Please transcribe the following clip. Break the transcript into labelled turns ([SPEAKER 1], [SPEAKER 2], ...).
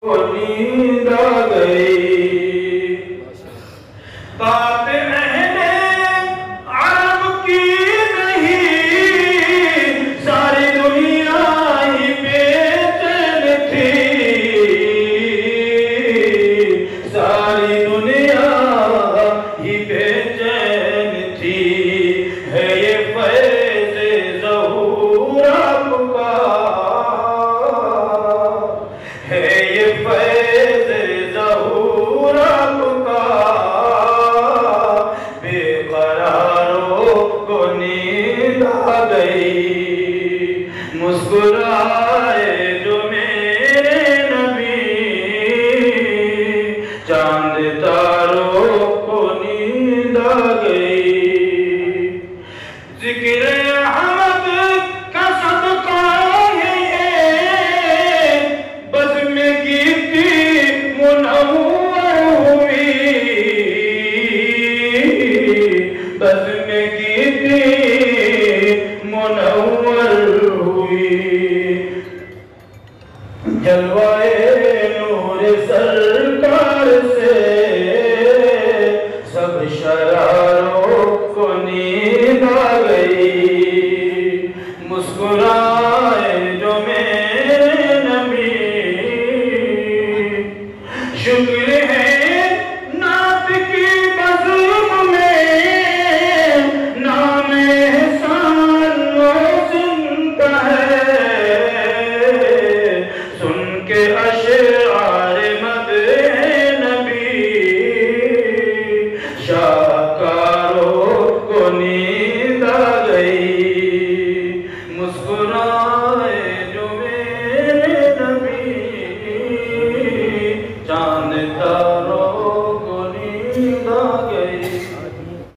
[SPEAKER 1] नींद आ गई। बात अहले अरब की नहीं, सारी दुनिया ही बेचैन थी, सारी दुनिया ही बेचैन थी। है ये फैज़ ज़हूर आपका, है ये फैज़ ज़हूर आपका, बेक़रारों को नींद आ गई। मुस्कुराए जो मेरे नबी, चांद तारों को नींद आ गई। ज़िक्र अहमद का सदका है ये, बज़्म गिरती मुनव्वर हुई, बज़्म गिरती मुनव्वर हुई। जलवाए नूर सरकार से सब शरारों